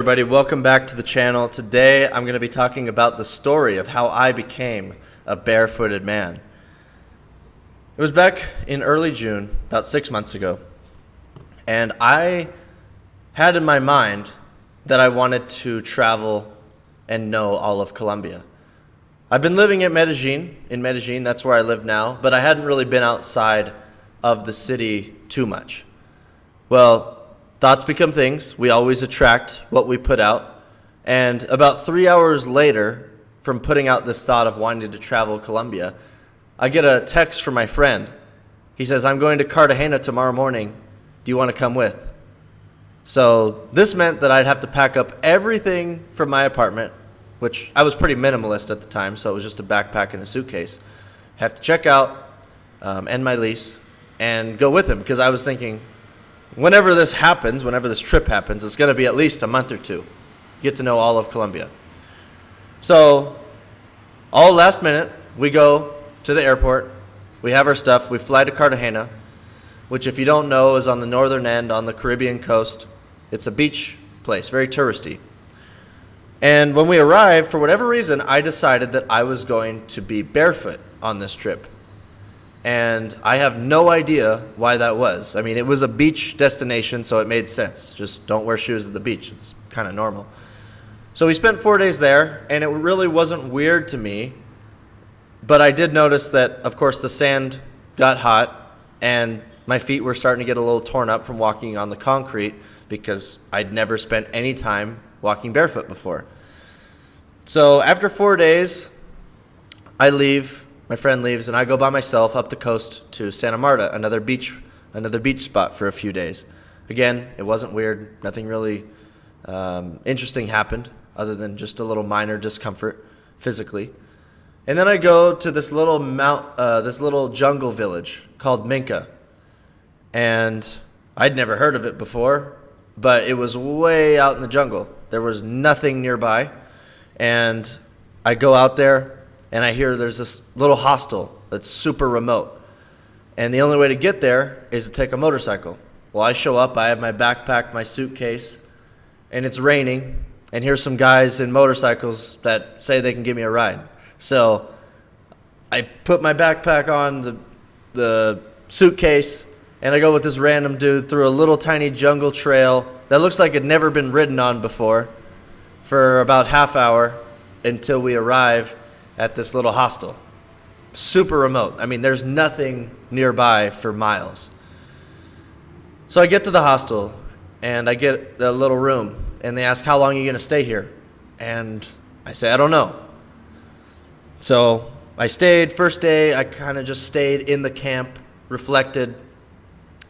Everybody, welcome back to the channel. Today I'm going to be talking about the story of how I became a barefooted man. It was back in early June, about 6 months ago, and I had in my mind that I wanted to travel and know all of Colombia. I've been living in Medellin, that's where I live now, but I hadn't really been outside of the city too much. Well, thoughts become things. We always attract what we put out. And about 3 hours later, from putting out this thought of wanting to travel Colombia, I get a text from my friend. He says, "I'm going to Cartagena tomorrow morning. Do you want to come with?" So this meant that I'd have to pack up everything from my apartment, which I was pretty minimalist at the time, so it was just a backpack and a suitcase. Have to check out, end my lease, and go with him, because I was thinking, whenever this trip happens, it's going to be at least a month or two. Get to know all of Colombia. So, all last minute, we go to the airport. We have our stuff. We fly to Cartagena, which, if you don't know, is on the northern end on the Caribbean coast. It's a beach place, very touristy. And when we arrived, for whatever reason, I decided that I was going to be barefoot on this trip. And I have no idea why that was. I mean, it was a beach destination, so it made sense. Just don't wear shoes at the beach. It's kind of normal. So we spent 4 days there, and it really wasn't weird to me. But I did notice that, of course, the sand got hot, and my feet were starting to get a little torn up from walking on the concrete because I'd never spent any time walking barefoot before. So after 4 days, I leave. My friend leaves, and I go by myself up the coast to Santa Marta, another beach spot for a few days. Again, it wasn't weird. Nothing really interesting happened other than just a little minor discomfort physically. And then I go to this little jungle village called Minca, and I'd never heard of it before, but it was way out in the jungle. There was nothing nearby, and I go out there. And I hear there's this little hostel that's super remote. And the only way to get there is to take a motorcycle. Well, I show up, I have my backpack, my suitcase, and it's raining. And here's some guys in motorcycles that say they can give me a ride. So I put my backpack on the suitcase, and I go with this random dude through a little tiny jungle trail that looks like it had never been ridden on before for about half hour until we arrive at this little hostel. Super remote. I mean, there's nothing nearby for miles. So I get to the hostel, and I get a little room, and they ask, "How long are you going to stay here?" And I say, "I don't know." So I stayed. First day, I kind of just stayed in the camp, reflected.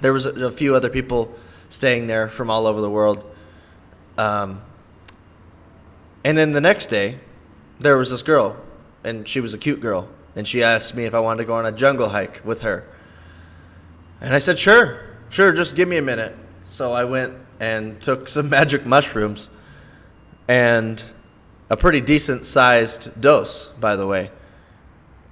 There was a few other people staying there from all over the world. And then the next day, there was this girl, and she was a cute girl, and she asked me if I wanted to go on a jungle hike with her. And I said, sure, just give me a minute. So I went and took some magic mushrooms, and a pretty decent sized dose, by the way.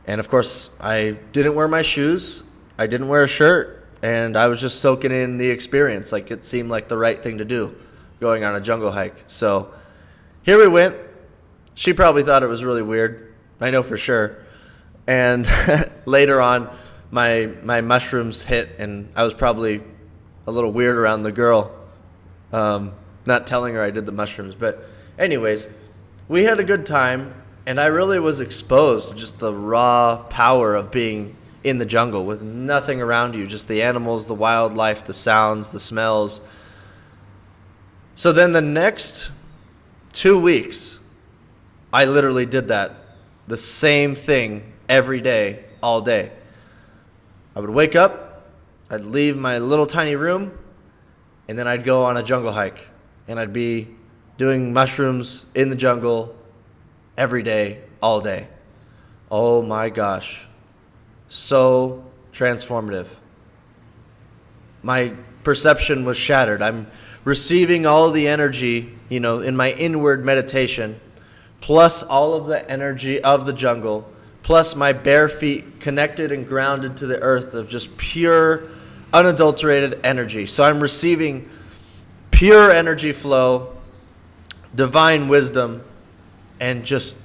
And of course, I didn't wear my shoes, I didn't wear a shirt, and I was just soaking in the experience. Like, it seemed like the right thing to do, going on a jungle hike. So here we went. She probably thought it was really weird. I know for sure. And later on, my mushrooms hit, and I was probably a little weird around the girl, not telling her I did the mushrooms. But anyways, we had a good time, and I really was exposed to just the raw power of being in the jungle with nothing around you, just the animals, the wildlife, the sounds, the smells. So then the next 2 weeks, I literally did that. The same thing every day, all day. I would wake up, I'd leave my little tiny room, and then I'd go on a jungle hike. And I'd be doing mushrooms in the jungle every day, all day. Oh my gosh. So transformative. My perception was shattered. I'm receiving all the energy, in my inward meditation, plus all of the energy of the jungle, plus my bare feet connected and grounded to the earth of just pure, unadulterated energy. So I'm receiving pure energy flow divine wisdom and just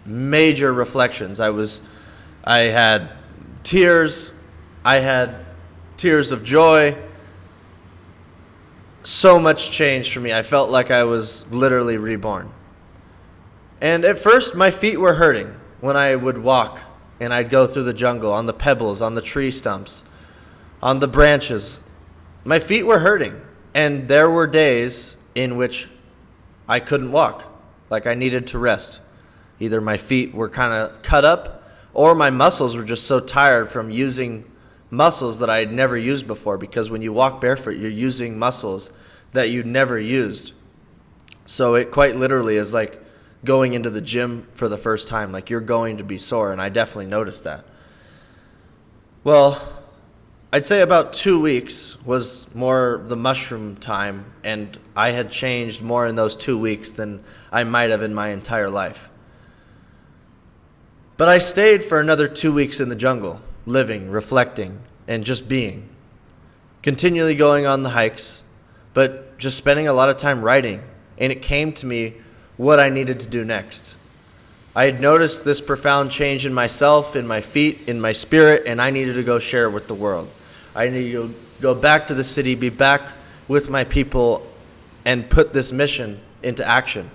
major reflections. I had tears. I had tears of joy. So much changed for me. I felt like I was literally reborn. And at first, my feet were hurting when I would walk and I'd go through the jungle, on the pebbles, on the tree stumps, on the branches. My feet were hurting. And there were days in which I couldn't walk, like I needed to rest. Either my feet were kind of cut up, or my muscles were just so tired from using muscles that I had never used before, because when you walk barefoot, you're using muscles that you never used. So it quite literally is like going into the gym for the first time. Like, you're going to be sore, and I definitely noticed that. Well, I'd say about 2 weeks was more the mushroom time, and I had changed more in those 2 weeks than I might have in my entire life. But I stayed for another 2 weeks in the jungle, living, reflecting, and just being. Continually going on the hikes, but just spending a lot of time writing. And it came to me what I needed to do next. I had noticed this profound change in myself, in my feet, in my spirit, and I needed to go share it with the world. I needed to go back to the city, be back with my people, and put this mission into action.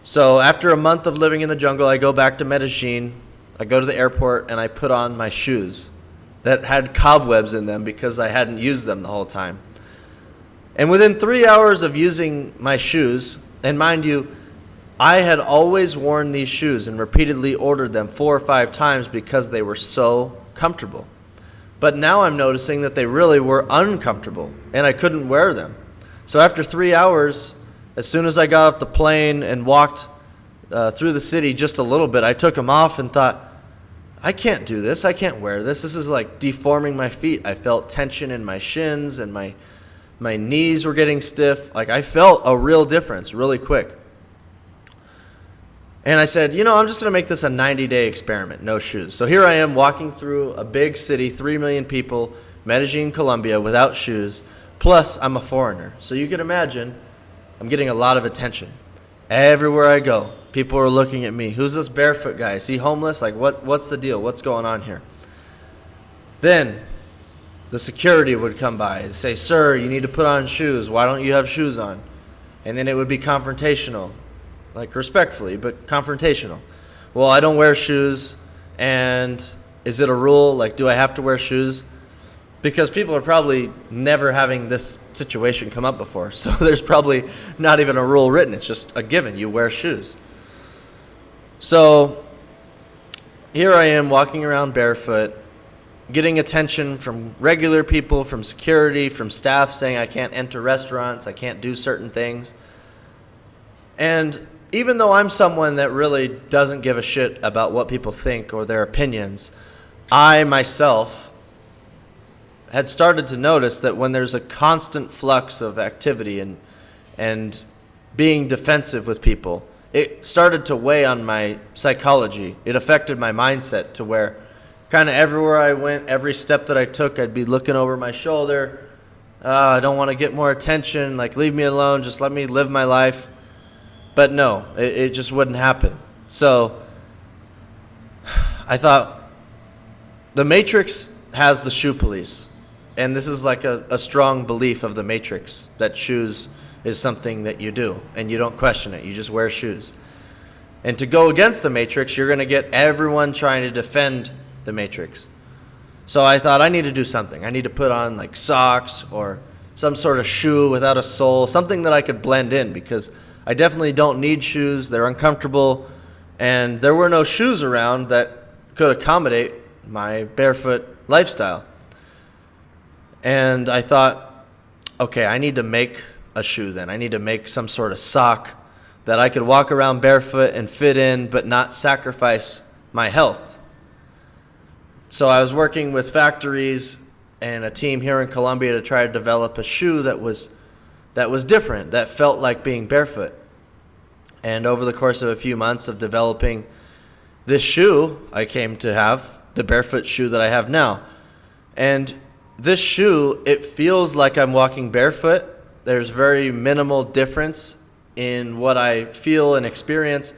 So after a month of living in the jungle, I go back to Medellin. I go to the airport, and I put on my shoes that had cobwebs in them because I hadn't used them the whole time. And within 3 hours of using my shoes, and mind you, I had always worn these shoes and repeatedly ordered them 4 or 5 times because they were so comfortable. But now I'm noticing that they really were uncomfortable, and I couldn't wear them. So after 3 hours, as soon as I got off the plane and walked through the city just a little bit, I took them off and thought, I can't do this. I can't wear this. This is like deforming my feet. I felt tension in my shins, and my knees were getting stiff. Like, I felt a real difference really quick. And I said, I'm just going to make this a 90-day experiment, no shoes. So here I am walking through a big city, 3 million people, Medellin, Colombia, without shoes. Plus, I'm a foreigner. So you can imagine I'm getting a lot of attention. Everywhere I go, people are looking at me. Who's this barefoot guy? Is he homeless? Like, what's the deal? What's going on here? Then the security would come by and say, sir, you need to put on shoes. Why don't you have shoes on? And then it would be confrontational, like respectfully, but confrontational. Well, I don't wear shoes, and is it a rule? Like, do I have to wear shoes? Because people are probably never having this situation come up before. So there's probably not even a rule written. It's just a given. You wear shoes. So here I am walking around barefoot, getting attention from regular people, from security, from staff saying I can't enter restaurants, I can't do certain things. And even though I'm someone that really doesn't give a shit about what people think or their opinions, I myself had started to notice that when there's a constant flux of activity and being defensive with people, it started to weigh on my psychology. It affected my mindset to where kind of everywhere I went, every step that I took, I'd be looking over my shoulder. I don't want to get more attention. Like, leave me alone. Just let me live my life. But no, it just wouldn't happen. So I thought, the Matrix has the shoe police. And this is like a strong belief of the Matrix, that shoes is something that you do, and you don't question it. You just wear shoes. And to go against the Matrix, you're going to get everyone trying to defend the Matrix. So I thought, I need to do something. I need to put on like socks or some sort of shoe without a sole, something that I could blend in, because I definitely don't need shoes. They're uncomfortable, and there were no shoes around that could accommodate my barefoot lifestyle. And I thought, okay, I need to make a shoe then. I need to make some sort of sock that I could walk around barefoot and fit in, but not sacrifice my health. So I was working with factories and a team here in Colombia to try to develop a shoe that was different, that felt like being barefoot. And over the course of a few months of developing this shoe, I came to have the barefoot shoe that I have now. And this shoe, it feels like I'm walking barefoot. There's very minimal difference in what I feel and experience.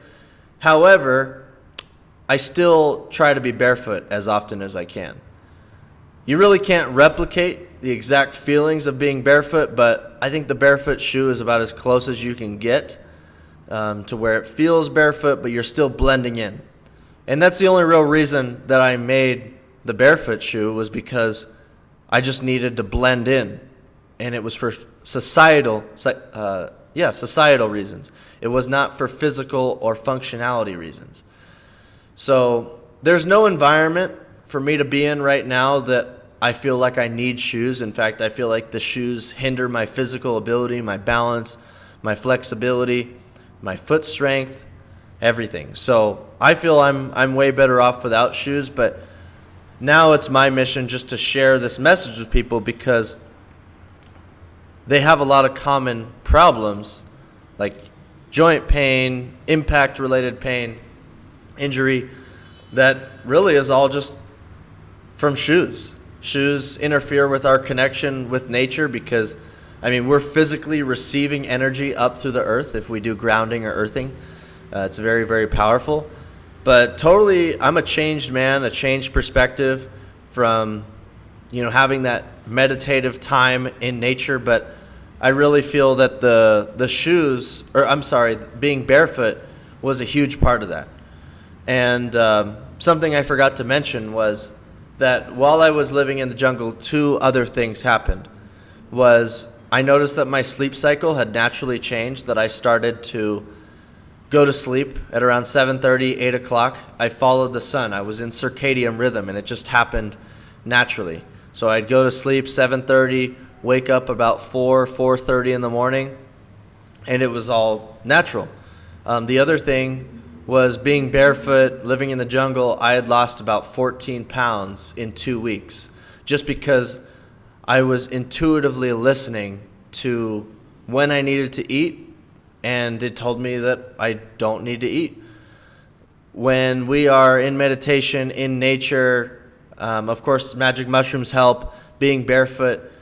However, I still try to be barefoot as often as I can. You really can't replicate the exact feelings of being barefoot, but I think the barefoot shoe is about as close as you can get to where it feels barefoot, but you're still blending in. And that's the only real reason that I made the barefoot shoe, was because I just needed to blend in. And it was for societal reasons. It was not for physical or functionality reasons. So there's no environment for me to be in right now that I feel like I need shoes. In fact, I feel like the shoes hinder my physical ability, my balance, my flexibility, my foot strength, everything. So I feel I'm way better off without shoes, but now it's my mission just to share this message with people, because they have a lot of common problems like joint pain, impact-related pain, injury, that really is all just from shoes. Shoes interfere with our connection with nature because, we're physically receiving energy up through the earth if we do grounding or earthing. It's very, very powerful. But totally, I'm a changed man, a changed perspective from, having that meditative time in nature. But I really feel that being barefoot was a huge part of that. And something I forgot to mention was that while I was living in the jungle, two other things happened. I noticed that my sleep cycle had naturally changed, that I started to go to sleep at around 7:30, 8 o'clock. I followed the sun. I was in circadian rhythm, and it just happened naturally. So I'd go to sleep 7:30, wake up about 4:30 in the morning, and it was all natural. The other thing was being barefoot, living in the jungle. I had lost about 14 pounds in 2 weeks, just because I was intuitively listening to when I needed to eat, and it told me that I don't need to eat. When we are in meditation, in nature, of course, magic mushrooms help. Being barefoot,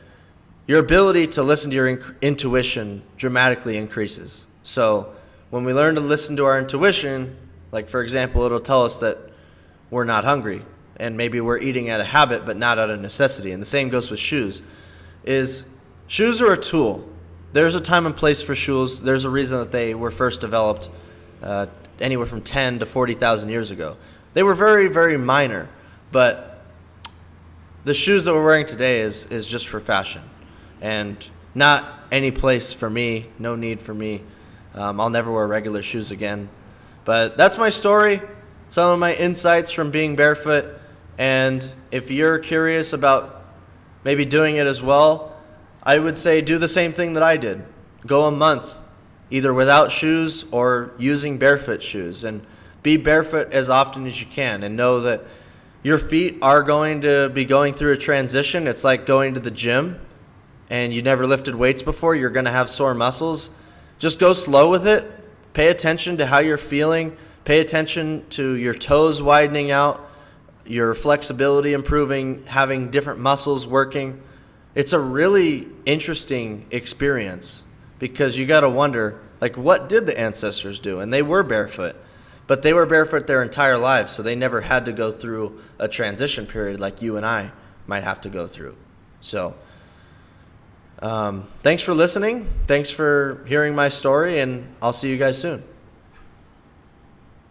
your ability to listen to your intuition dramatically increases. So when we learn to listen to our intuition, like for example, it'll tell us that we're not hungry, and maybe we're eating out of habit but not out of necessity. And the same goes with shoes. Shoes are a tool. There's a time and place for shoes. There's a reason that they were first developed anywhere from 10 to 40,000 years ago. They were very, very minor, but the shoes that we're wearing today is just for fashion, and not any place for me, no need for me. I'll never wear regular shoes again. But that's my story, some of my insights from being barefoot. And if you're curious about maybe doing it as well, I would say do the same thing that I did. Go a month either without shoes or using barefoot shoes, and be barefoot as often as you can, and know that your feet are going to be going through a transition. It's like going to the gym and you never lifted weights before. You're going to have sore muscles. Just go slow with it. Pay attention to how you're feeling. Pay attention to your toes widening out, your flexibility improving, having different muscles working. It's a really interesting experience, because you got to wonder, like, what did the ancestors do? And they were barefoot, but they were barefoot their entire lives, so they never had to go through a transition period like you and I might have to go through. So thanks for listening. Thanks for hearing my story, and I'll see you guys soon.